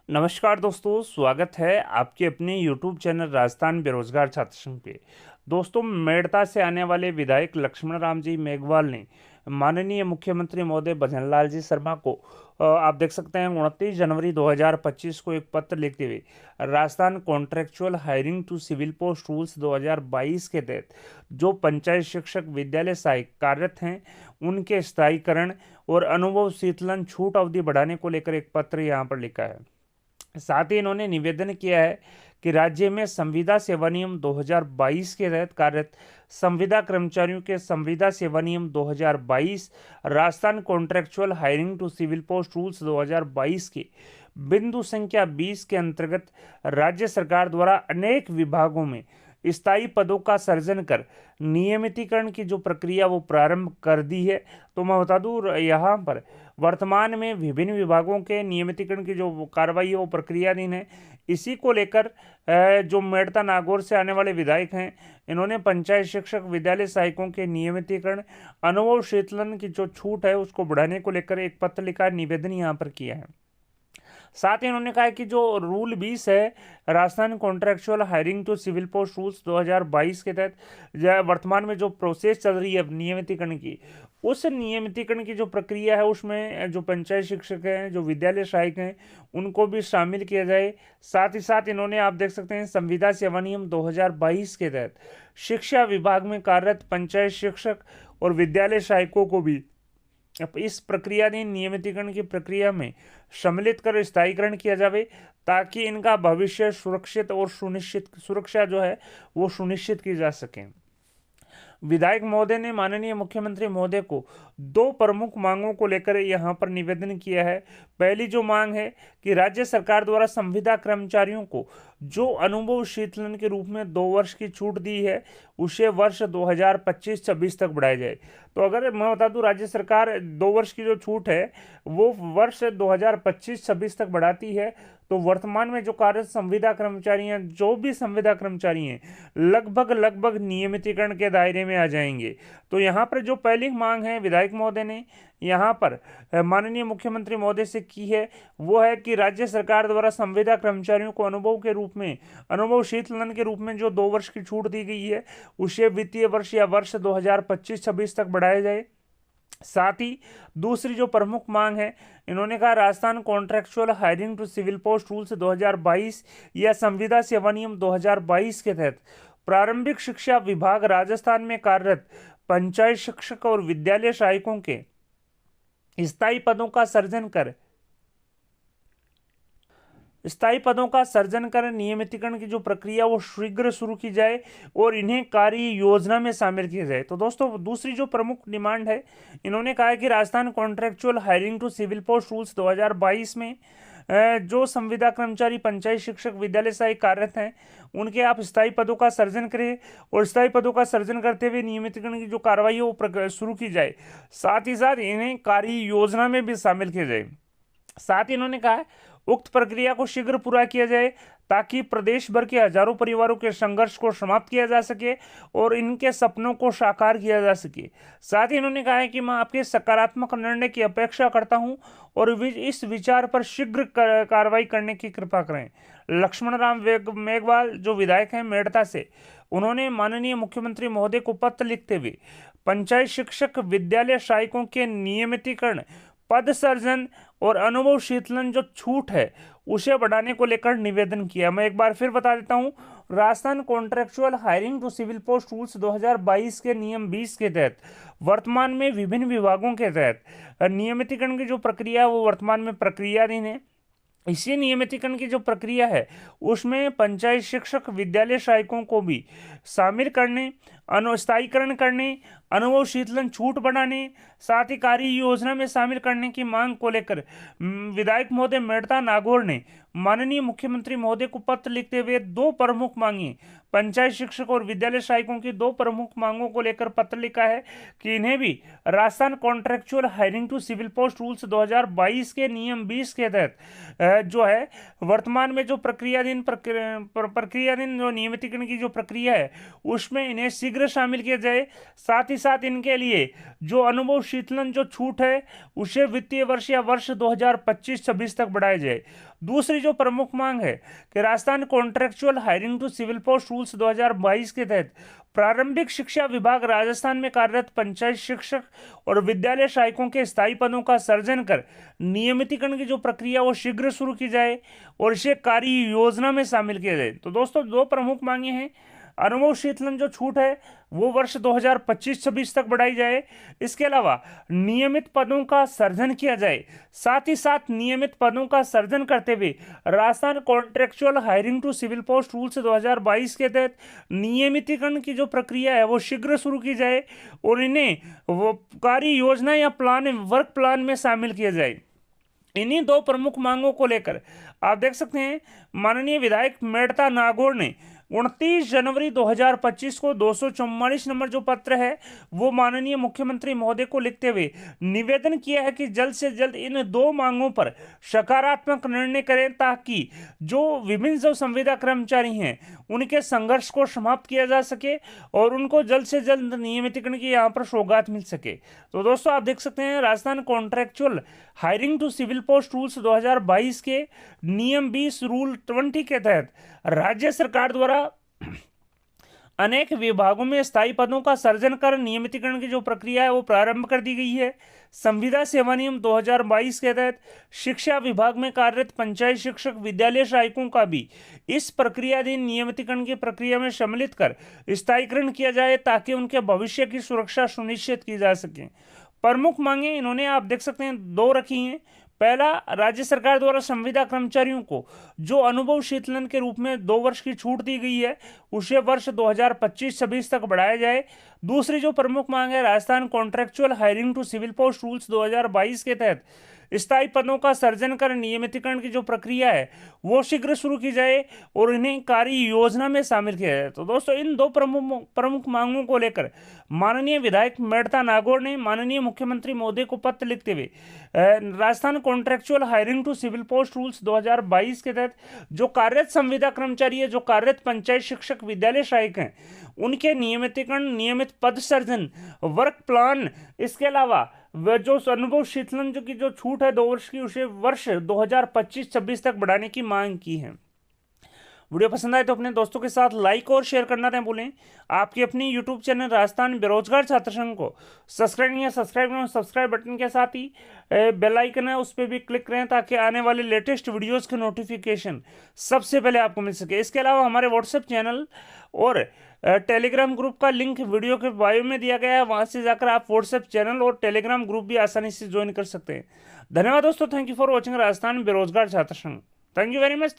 नमस्कार दोस्तों, स्वागत है आपके अपने YouTube चैनल राजस्थान बेरोजगार छात्र संघ पे। दोस्तों, मेड़ता से आने वाले विधायक लक्ष्मण राम जी मेघवाल ने माननीय मुख्यमंत्री महोदय भजनलाल जी शर्मा को आप देख सकते हैं 29 जनवरी 2025 को एक पत्र लिखते हुए Rajasthan contractual hiring to civil post rules 2022 के तहत जो पंचायत शिक्षक विद्यालय सहायक कार्यरत हैं उनके स्थायीकरण और अनुभव शीतलन छूट अवधि बढ़ाने को लेकर एक पत्र यहाँ पर लिखा है। साथ ही इन्होंने निवेदन किया है कि राज्य में संविदा सेवा नियम 2022 के तहत कार्यरत संविदा कर्मचारियों के संविदा सेवा नियम 2022 Rajasthan contractual hiring to civil post rules 2022 के बिंदु संख्या 20 के अंतर्गत राज्य सरकार द्वारा अनेक विभागों में स्थायी पदों का सृजन कर नियमितीकरण की जो प्रक्रिया वो प्रारंभ कर दी है। तो मैं बता दूं यहाँ पर वर्तमान में विभिन्न विभागों के नियमितीकरण की जो कार्रवाई है वो प्रक्रियाधीन है। इसी को लेकर जो मेड़ता नागौर से आने वाले विधायक हैं इन्होंने पंचायत शिक्षक विद्यालय सहायकों के नियमितीकरण अनुभव शीतलन की जो छूट है उसको बढ़ाने को लेकर एक पत्र लिखा निवेदन यहाँ पर किया है। साथ ही उन्होंने कहा कि जो रूल 20 है Rajasthan contractual hiring to civil post rules 2022 के तहत वर्तमान में जो प्रोसेस चल रही है नियमितीकरण की, उस नियमितीकरण की जो प्रक्रिया है उसमें जो पंचायत शिक्षक हैं जो विद्यालय सहायक हैं उनको भी शामिल किया जाए। साथ ही साथ इन्होंने आप देख सकते हैं संविदा सेवा नियम 2022 के तहत शिक्षा विभाग में कार्यरत पंचायत शिक्षक और विद्यालय सहायकों को भी अब इस प्रक्रियाधीन नियमितीकरण की प्रक्रिया में सम्मिलित कर स्थायीकरण किया जावे ताकि इनका भविष्य सुरक्षित और सुरक्षा जो है वो सुनिश्चित की जा सके। विधायक महोदय ने माननीय मुख्यमंत्री महोदय को दो प्रमुख मांगों को लेकर यहाँ पर निवेदन किया है। पहली जो मांग है कि राज्य सरकार द्वारा संविदा कर्मचारियों को जो अनुभव शीतलन के रूप में 2 वर्ष की छूट दी है उसे वर्ष 2025-26 तक बढ़ाया जाए। तो अगर मैं बता दूं राज्य सरकार 2 वर्ष की जो छूट है वो वर्ष 2025-26 तक बढ़ाती है। तो वर्तमान में जो कार्यरत संविदा कर्मचारी हैं जो भी संविदा कर्मचारी हैं लगभग नियमितीकरण के दायरे में आ जाएंगे। तो यहाँ पर जो पहली मांग है विधायक महोदय ने यहाँ पर माननीय मुख्यमंत्री महोदय से की है वो है कि राज्य सरकार द्वारा संविदा कर्मचारियों को अनुभव शीतलन के रूप में जो 2 वर्ष की छूट दी गई है उसे वित्तीय वर्ष या वर्ष 2025-26 तक बढ़ाया जाए। साथ ही दूसरी जो प्रमुख मांग है इन्होंने कहा Rajasthan contractual hiring to civil post rules 2022 या संविदा सेवा नियम 2022 के तहत प्रारंभिक शिक्षा विभाग राजस्थान में कार्यरत पंचायत शिक्षक और विद्यालय सहायकों के स्थायी पदों का सर्जन कर नियमितीकरण की जो प्रक्रिया वो शीघ्र शुरू की जाए और इन्हें कार्य योजना में शामिल किया जाए। तो दोस्तों दूसरी जो प्रमुख डिमांड है इन्होंने कहा है कि Rajasthan contractual hiring to civil post rules 2022 में जो संविदा कर्मचारी पंचायत शिक्षक विद्यालय सहायक कार्यरत हैं उनके आप स्थायी पदों का सर्जन करें और स्थायी पदों का सर्जन करते हुए नियमितीकरण की जो कार्रवाई है वो शुरू की जाए। साथ ही साथ इन्हें कार्य योजना में भी शामिल किया जाए। साथ ही इन्होंने कहा है उक्त प्रक्रिया को शीघ्र पूरा किया जाए ताकि प्रदेश भर के हजारों परिवारों के संघर्ष को समाप्त किया जा सके और इनके सपनों को साकार किया जा सके। साथ ही इन्होंने कहा है कि मैं आपके सकारात्मक निर्णय की अपेक्षा करता हूं और इस विचार पर शीघ्र कार्रवाई करने की कृपा करें। लक्ष्मण राम मेघवाल जो विधायक हैं मेड़ता से उन्होंने माननीय मुख्यमंत्री महोदय को पत्र लिखते हुए पंचायत शिक्षक विद्यालय सहायकों के नियमितीकरण पद सर्जन और अनुभव शीतलन जो छूट है उसे बढ़ाने को लेकर निवेदन किया। मैं एक बार फिर बता देता हूं Rajasthan contractual hiring to civil post rules 2022 के नियम 20 के तहत वर्तमान में विभिन्न विभागों के तहत नियमितीकरण की जो प्रक्रिया है वो वर्तमान में प्रक्रियाधीन है। इसी नियमितीकरण की जो प्रक्रिया है उसमें पंचायत शिक्षक विद्यालय सहायकों को भी शामिल करने स्थायीकरण करने अनुभव शीतलन छूट बढ़ाने साथ ही कार्य योजना में शामिल करने की मांग को लेकर विधायक महोदय मेड़ता नागौर ने माननीय मुख्यमंत्री महोदय को पत्र लिखते हुए दो प्रमुख मांगे पंचायत शिक्षक और विद्यालय सहायकों की दो प्रमुख मांगों को लेकर पत्र लिखा है कि इन्हें भी Rajasthan contractual hiring to civil post rules 2022 के नियम 20 के तहत जो है वर्तमान में जो प्रक्रियाधीन जो नियमितीकरण की जो प्रक्रिया है उसमें इन्हें शीघ्र शीघ्र शामिल किया जाए। साथ ही साथ इनके लिए जो अनुभव शीतलन जो छूट है उसे वित्तीय वर्ष या वर्ष 2025-26 तक बढ़ाया जाए। दूसरी जो प्रमुख मांग है कि Rajasthan contractual hiring to civil post rules 2022 के तहत प्रारंभिक शिक्षा विभाग राजस्थान में कार्यरत पंचायत शिक्षक और विद्यालय सहायकों के स्थायी पदों का सर्जन कर नियमितीकरण की जो प्रक्रिया वो शीघ्र शुरू की जाए और इसे कार्य योजना में शामिल किया जाए। तो दोस्तों दो प्रमुख मांगे हैं, अनुभव शीतलन जो छूट है वो वर्ष 2025-26 तक बढ़ाई जाए। इसके अलावा नियमित पदों का सर्जन किया जाए। साथ ही साथ नियमित पदों का सर्जन करते हुए Rajasthan contractual hiring to civil post rules 2022 के तहत नियमितीकरण की जो प्रक्रिया है वो शीघ्र शुरू की जाए और इन्हें वो कार्य योजना या प्लान वर्क प्लान में शामिल किया जाए। इन्हीं दो प्रमुख मांगों को लेकर आप देख सकते हैं माननीय विधायक मेड़ता नागौर ने 29 जनवरी 2025 को 244 नंबर जो पत्र है वो माननीय मुख्यमंत्री महोदय को लिखते हुए निवेदन किया है कि जल्द से जल्द इन दो मांगों पर सकारात्मक निर्णय करें ताकि जो विभिन्न जो संविदा कर्मचारी हैं उनके संघर्ष को समाप्त किया जा सके और उनको जल्द से जल्द नियमितीकरण की यहाँ पर सौगात मिल सके। तो दोस्तों आप देख सकते हैं Rajasthan contractual hiring to civil post rules 2022 के नियम 20 रूल 20 के तहत राज्य सरकार द्वारा अनेक विभागों में स्थायी पदों का सर्जन कर नियमितीकरण की जो प्रक्रिया है वो प्रारंभ कर दी गई है। संविदा सेवा नियम 2022 के तहत शिक्षा विभाग में कार्यरत पंचायत शिक्षक विद्यालय सहायकों का भी इस प्रक्रियाधीन नियमितीकरण की प्रक्रिया में सम्मिलित कर स्थायीकरण किया जाए ताकि उनके भविष्य की सुरक्षा सुनिश्चित की जा सके। प्रमुख मांगे इन्होंने आप देख सकते हैं दो रखी हैं। पहला, राज्य सरकार द्वारा संविदा कर्मचारियों को जो अनुभव शीतलन के रूप में 2 वर्ष की छूट दी गई है उसे वर्ष 2025-26 तक बढ़ाया जाए। दूसरी जो प्रमुख मांग है Rajasthan contractual hiring to civil post rules 2022 के तहत स्थायी पदों का सर्जन कर नियमितीकरण की जो प्रक्रिया है वो शीघ्र शुरू की जाए और इन्हें कार्य योजना में शामिल किया जाए। तो दोस्तों इन दो प्रमुख मांगों को लेकर माननीय विधायक मेड़ता नागौर ने माननीय मुख्यमंत्री महोदय को पत्र लिखते हुए Rajasthan contractual hiring to civil post rules 2022 के तहत जो कार्यरत संविदा कर्मचारी है, जो कार्यरत पंचायत शिक्षक विद्यालय सहायक हैं, उनके नियमितीकरण, नियमित पद सर्जन, वर्क प्लान, इसके अलावा वह जो अनुभव शीतलन जो की जो छूट है 2 वर्ष की उसे वर्ष 2025-26 तक बढ़ाने की मांग की है। वीडियो पसंद आए तो अपने दोस्तों के साथ लाइक और शेयर करना न भूलें। आपकी अपनी यूट्यूब चैनल राजस्थान बेरोजगार छात्र संघ को सब्सक्राइब करें, सब्सक्राइब बटन के साथ ही बेल आइकन है उस पर भी क्लिक करें ताकि आने वाले लेटेस्ट वीडियोस के नोटिफिकेशन सबसे पहले आपको मिल सके। इसके अलावा हमारे व्हाट्सएप चैनल और टेलीग्राम ग्रुप का लिंक वीडियो के बायो में दिया गया है, वहां से जाकर आप व्हाट्सएप चैनल और टेलीग्राम ग्रुप भी आसानी से ज्वाइन कर सकते हैं। धन्यवाद दोस्तों, thank you for watching Rajasthan बेरोजगार छात्र संघ। Thank you very much.